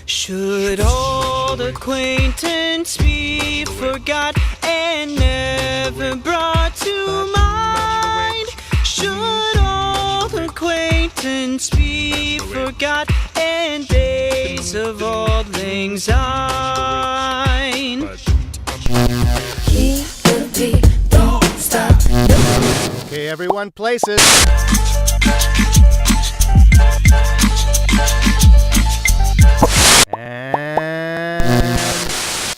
Should old acquaintance be forgot and never brought to mind? Should old acquaintance be forgot and days of old lang syne? Don't stop. Okay, everyone, places. And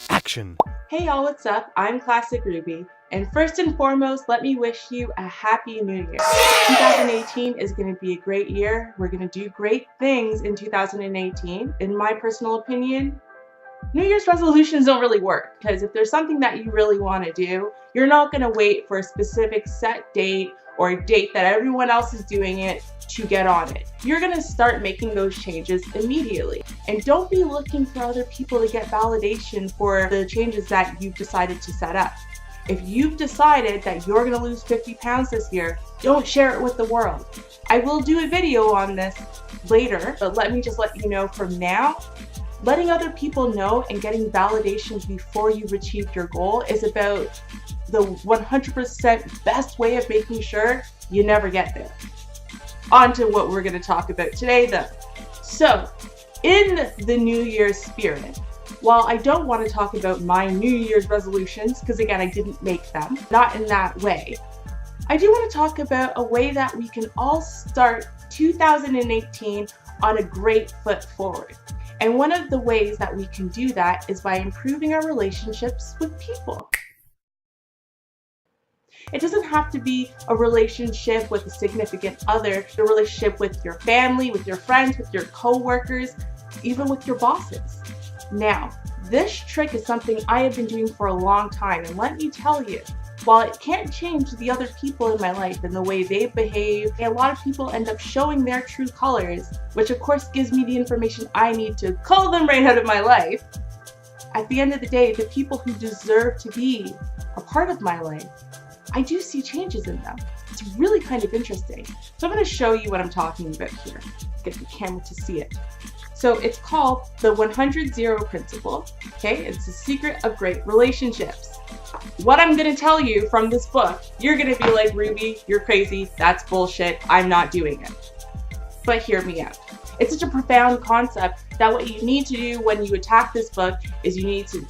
action. Hey y'all, what's up? I'm Classic Ruby, and first and foremost, let me wish you a happy new year. 2018 is going to be a great year. We're going to do great things in 2018. In my personal opinion, New Year's resolutions don't really work, because if there's something that you really want to do, you're not going to wait for a specific set date or a date that everyone else is doing it to get on it. You're going to start making those changes immediately. And don't be looking for other people to get validation for the changes that you've decided to set up. If you've decided that you're going to lose 50 pounds this year, don't share it with the world. I will do a video on this later, but let me just let you know from now, letting other people know and getting validation before you've achieved your goal is about the 100% best way of making sure you never get there. On to what we're going to talk about today though. So, in the New Year's spirit, while I don't want to talk about my New Year's resolutions, because again, I didn't make them, not in that way, I do want to talk about a way that we can all start 2018 on a great foot forward. And one of the ways that we can do that is by improving our relationships with people. It doesn't have to be a relationship with a significant other, a relationship with your family, with your friends, with your co-workers, even with your bosses. Now, this trick is something I have been doing for a long time, and let me tell you, while it can't change the other people in my life and the way they behave, a lot of people end up showing their true colors, which of course gives me the information I need to cull them right out of my life. At the end of the day, the people who deserve to be a part of my life, I do see changes in them. It's really kind of interesting. So I'm going to show you what I'm talking about here. Get the camera to see it. So it's called the 100-0 principle. Okay, it's the secret of great relationships. What I'm going to tell you from this book, you're going to be like, Ruby, you're crazy. That's bullshit. I'm not doing it. But hear me out. It's such a profound concept that what you need to do when you attack this book is you need to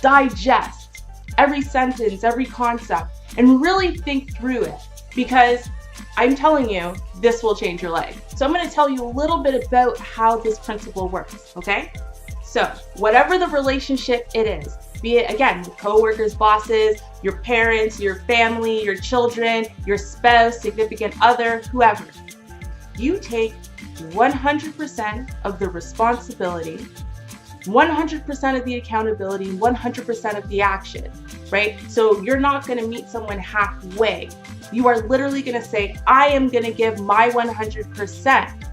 digest every sentence, every concept, and really think through it, because I'm telling you, this will change your life. So I'm going to tell you a little bit about how this principle works, okay? So whatever the relationship it is, be it again with coworkers, bosses, your parents, your family, your children, your spouse, significant other, whoever, you take 100% of the responsibility, 100% of the accountability, 100% of the action, right? So you're not going to meet someone halfway. You are literally going to say, I am going to give my 100%.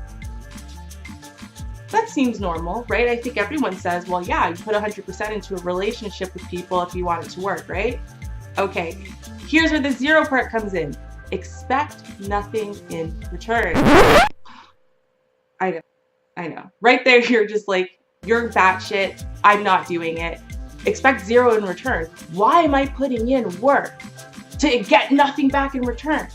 That seems normal, right? I think everyone says, well, yeah, you put 100% into a relationship with people if you want it to work, right? Okay, here's where the 0 part comes in. Expect nothing in return. I know. Right there, you're just like, you're batshit, I'm not doing it. Expect 0 in return. Why am I putting in work to get nothing back in return?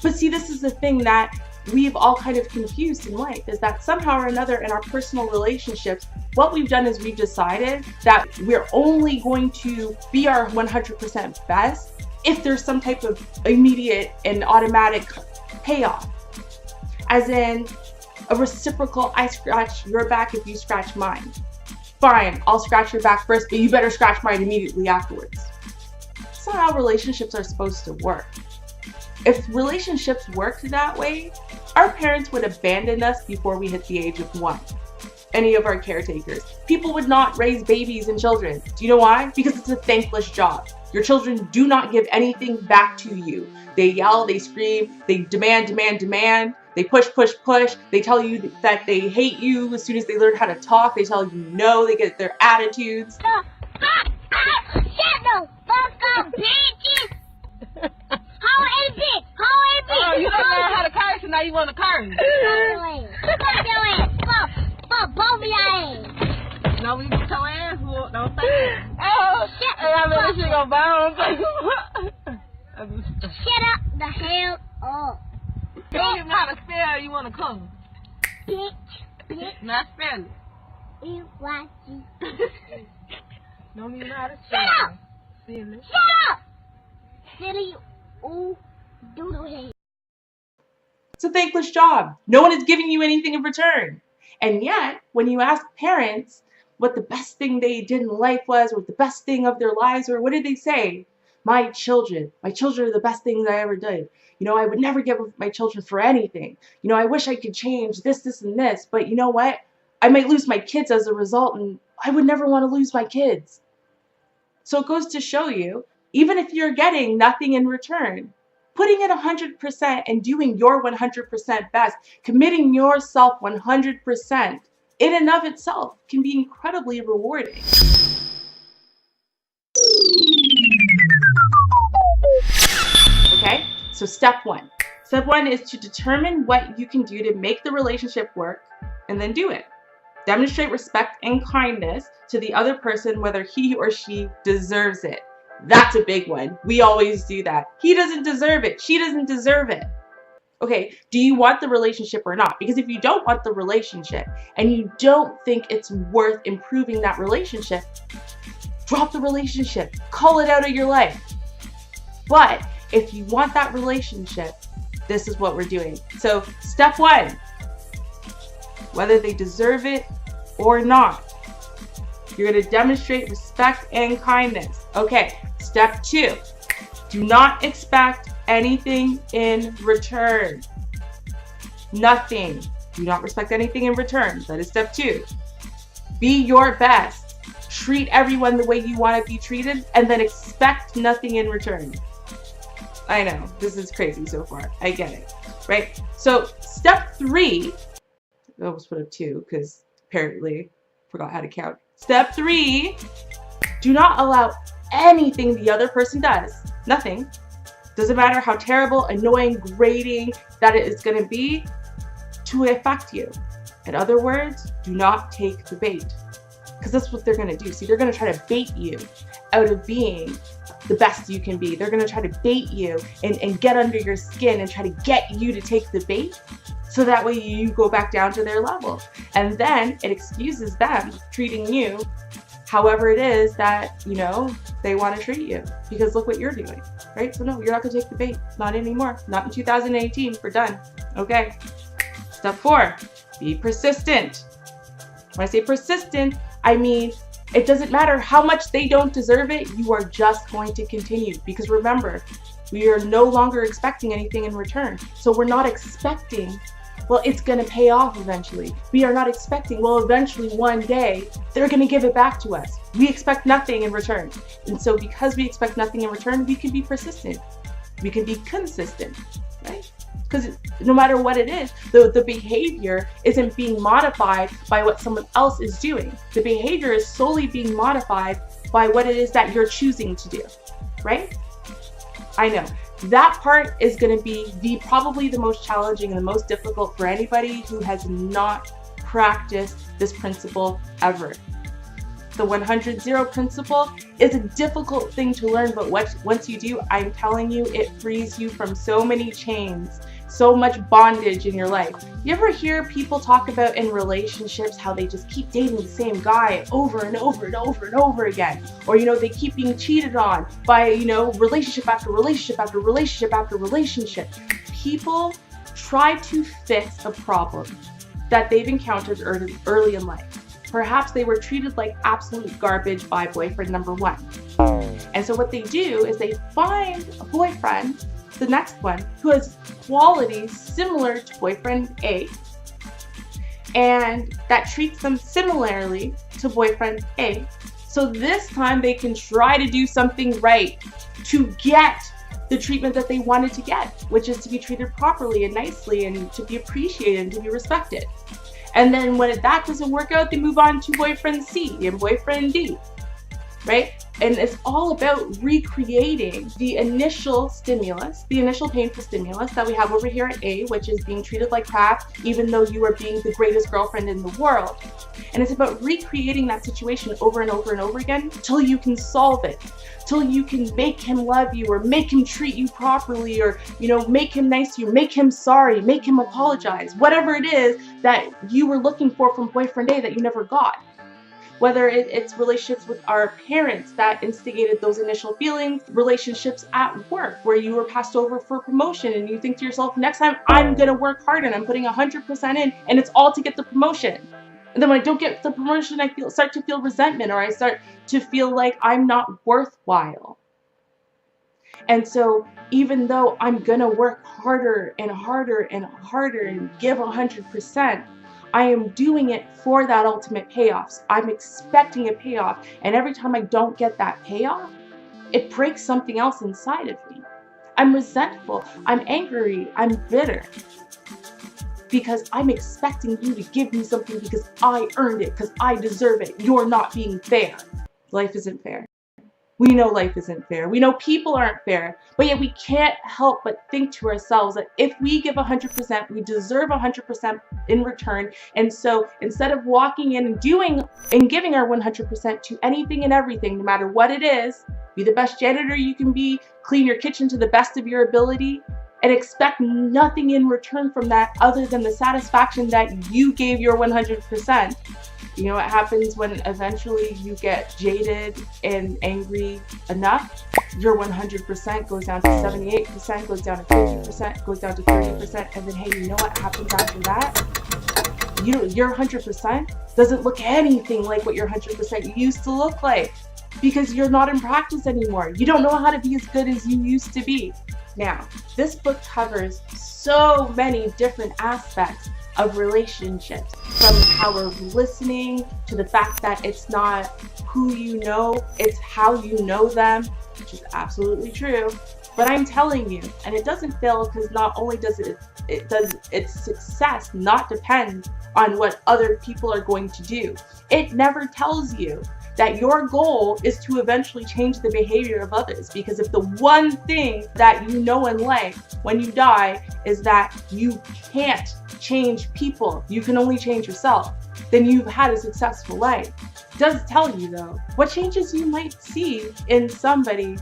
But see, this is the thing that we've all kind of confused in life, is that somehow or another in our personal relationships, what we've done is we've decided that we're only going to be our 100% best if there's some type of immediate and automatic payoff. As in, a reciprocal, I scratch your back if you scratch mine. Fine, I'll scratch your back first, but you better scratch mine immediately afterwards. That's not how relationships are supposed to work. If relationships worked that way, our parents would abandon us before we hit the age of 1. Any of our caretakers. People would not raise babies and children. Do you know why? Because it's a thankless job. Your children do not give anything back to you. They yell, they scream, they demand. They push. They tell you that they hate you as soon as they learn how to talk. They tell you no. They get their attitudes. Shut the fuck up, bitches! want to curse? Both of y'all. No, we get your ass whooped. Don't say that. Oh, shit. I mean, she gonna bounce. Shut up the hell up. You don't even know how to spell. You want to come? Bitch. Not spell it. B-Y-G. Don't even know how to Shut spell up. it. Silly. Shut up. Silly. Ooh. Doodle head. It's a thankless job. No one is giving you anything in return. And yet, when you ask parents what the best thing they did in life was, or the best thing of their lives, or what did they say? My children are the best things I ever did. You know, I would never give my children for anything. You know, I wish I could change this, this, and this, but you know what? I might lose my kids as a result, and I would never want to lose my kids. So it goes to show you, even if you're getting nothing in return, putting it 100% and doing your 100% best, committing yourself 100%, in and of itself can be incredibly rewarding. Okay, so step one. Step one is to determine what you can do to make the relationship work, and then do it. Demonstrate respect and kindness to the other person, whether he or she deserves it. That's a big one. We always do that. He doesn't deserve it. She doesn't deserve it. Okay, do you want the relationship or not? Because if you don't want the relationship and you don't think it's worth improving that relationship, drop the relationship. Call it out of your life. But if you want that relationship, this is what we're doing. So step one, whether they deserve it or not, you're going to demonstrate respect and kindness. Okay, step two, do not expect anything in return. Nothing. Do not expect anything in return. That is step two. Be your best. Treat everyone the way you want to be treated, and then expect nothing in return. I know, this is crazy so far. I get it, right? So step three, I almost put up two because apparently forgot how to count. Step three, do not allow anything the other person does, nothing, doesn't matter how terrible, annoying, grating that it is going to be, to affect you. In other words, do not take the bait, because that's what they're going to do. See, they're going to try to bait you out of being the best you can be. They're going to try to bait you and get under your skin and try to get you to take the bait, so that way you go back down to their level. And then it excuses them treating you however it is that, you know, they want to treat you, because look what you're doing, right? So no, you're not going to take the bait. Not anymore. Not in 2018. We're done. Okay. Step four, be persistent. When I say persistent, I mean, it doesn't matter how much they don't deserve it. You are just going to continue, because remember, we are no longer expecting anything in return. So we're not expecting, well, it's going to pay off eventually. We are not expecting, well, eventually one day they're going to give it back to us. We expect nothing in return. And so because we expect nothing in return, we can be persistent. We can be consistent, right? Because no matter what it is, the behavior isn't being modified by what someone else is doing. The behavior is solely being modified by what it is that you're choosing to do, right? I know. That part is going to be probably the most challenging and the most difficult for anybody who has not practiced this principle ever. The 100-0 principle is a difficult thing to learn, but once you do, I'm telling you, it frees you from so many chains, so much bondage in your life. You ever hear people talk about in relationships how they just keep dating the same guy over and over and over and over again? Or, you know, they keep being cheated on by, you know, relationship after relationship after relationship after relationship. People try to fix a problem that they've encountered early in life. Perhaps they were treated like absolute garbage by boyfriend number one. And so what they do is they find a boyfriend, the next one, who has qualities similar to boyfriend A, and that treats them similarly to boyfriend A. So this time they can try to do something right to get the treatment that they wanted to get, which is to be treated properly and nicely and to be appreciated and to be respected. And then when that doesn't work out, they move on to boyfriend C and boyfriend D. right? And it's all about recreating the initial stimulus, the initial painful stimulus that we have over here at A, which is being treated like crap, even though you are being the greatest girlfriend in the world. And it's about recreating that situation over and over and over again till you can solve it, till you can make him love you or make him treat you properly, or, you know, make him nice to you, make him sorry, make him apologize, whatever it is that you were looking for from boyfriend A that you never got. Whether it's relationships with our parents that instigated those initial feelings, relationships at work where you were passed over for promotion and you think to yourself, next time I'm gonna work hard and I'm putting 100% in, and it's all to get the promotion. And then when I don't get the promotion, I start to feel resentment, or I start to feel like I'm not worthwhile. And so even though I'm gonna work harder and harder and harder and give 100%, I am doing it for that ultimate payoff. I'm expecting a payoff, and every time I don't get that payoff, it breaks something else inside of me. I'm resentful, I'm angry, I'm bitter, because I'm expecting you to give me something because I earned it, because I deserve it. You're not being fair. Life isn't fair. We know life isn't fair. We know people aren't fair, but yet we can't help but think to ourselves that if we give 100%, we deserve 100% in return. And so instead of walking in and giving our 100% to anything and everything, no matter what it is, be the best janitor you can be, clean your kitchen to the best of your ability, and expect nothing in return from that other than the satisfaction that you gave your 100%. You know what happens when eventually you get jaded and angry enough? Your 100% goes down to 78%, goes down to 50%, goes down to 30%, and then hey, you know what happens after that? Your 100% doesn't look anything like what your 100% used to look like, because you're not in practice anymore. You don't know how to be as good as you used to be. Now, this book covers so many different aspects of relationships, from the power of listening to the fact that it's not who you know, it's how you know them, which is absolutely true. But I'm telling you, and it doesn't fail, because not only does its success not depend on what other people are going to do. It never tells you that your goal is to eventually change the behavior of others, because if the one thing that you know and like when you die is that you can't change people, you can only change yourself, then you've had a successful life. It does tell you though what changes you might see in somebody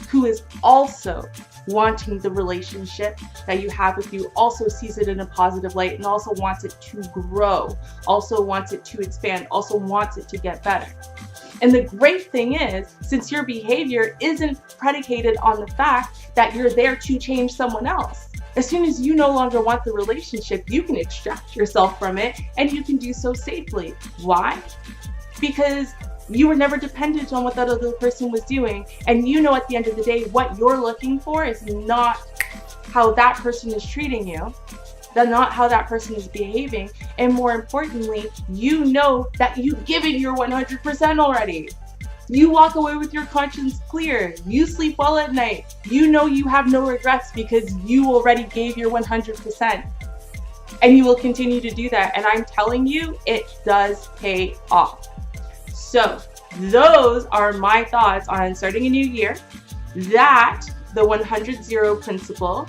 who is also wanting the relationship that you have with you, also sees it in a positive light, and also wants it to grow, also wants it to expand, also wants it to get better. And the great thing is, since your behavior isn't predicated on the fact that you're there to change someone else, as soon as you no longer want the relationship, you can extract yourself from it, and you can do so safely. Why? Because you were never dependent on what that other person was doing, and you know at the end of the day what you're looking for is not how that person is treating you, not how that person is behaving, and more importantly, you know that you've given your 100% already. You walk away with your conscience clear. You sleep well at night. You know you have no regrets because you already gave your 100%. And you will continue to do that. And I'm telling you, it does pay off. So those are my thoughts on starting a new year. That, the 100-0 principle.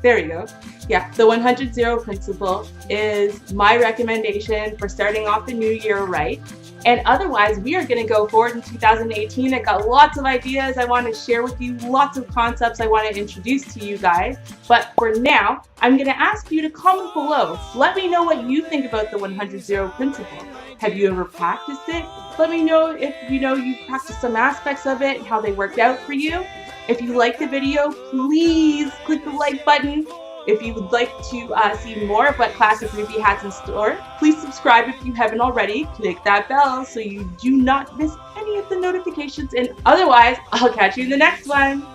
There you go. Yeah, the 100-0 principle is my recommendation for starting off the new year right. And otherwise, we are going to go forward in 2018. I got lots of ideas I want to share with you, lots of concepts I want to introduce to you guys. But for now, I'm going to ask you to comment below. Let me know what you think about the 100-0 principle. Have you ever practiced it? Let me know if you've practiced some aspects of it and how they worked out for you. If you like the video, please click the like button. If you would like to see more of what Classic Ruby has in store, please subscribe if you haven't already. Click that bell so you do not miss any of the notifications. And otherwise, I'll catch you in the next one.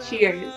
Cheers.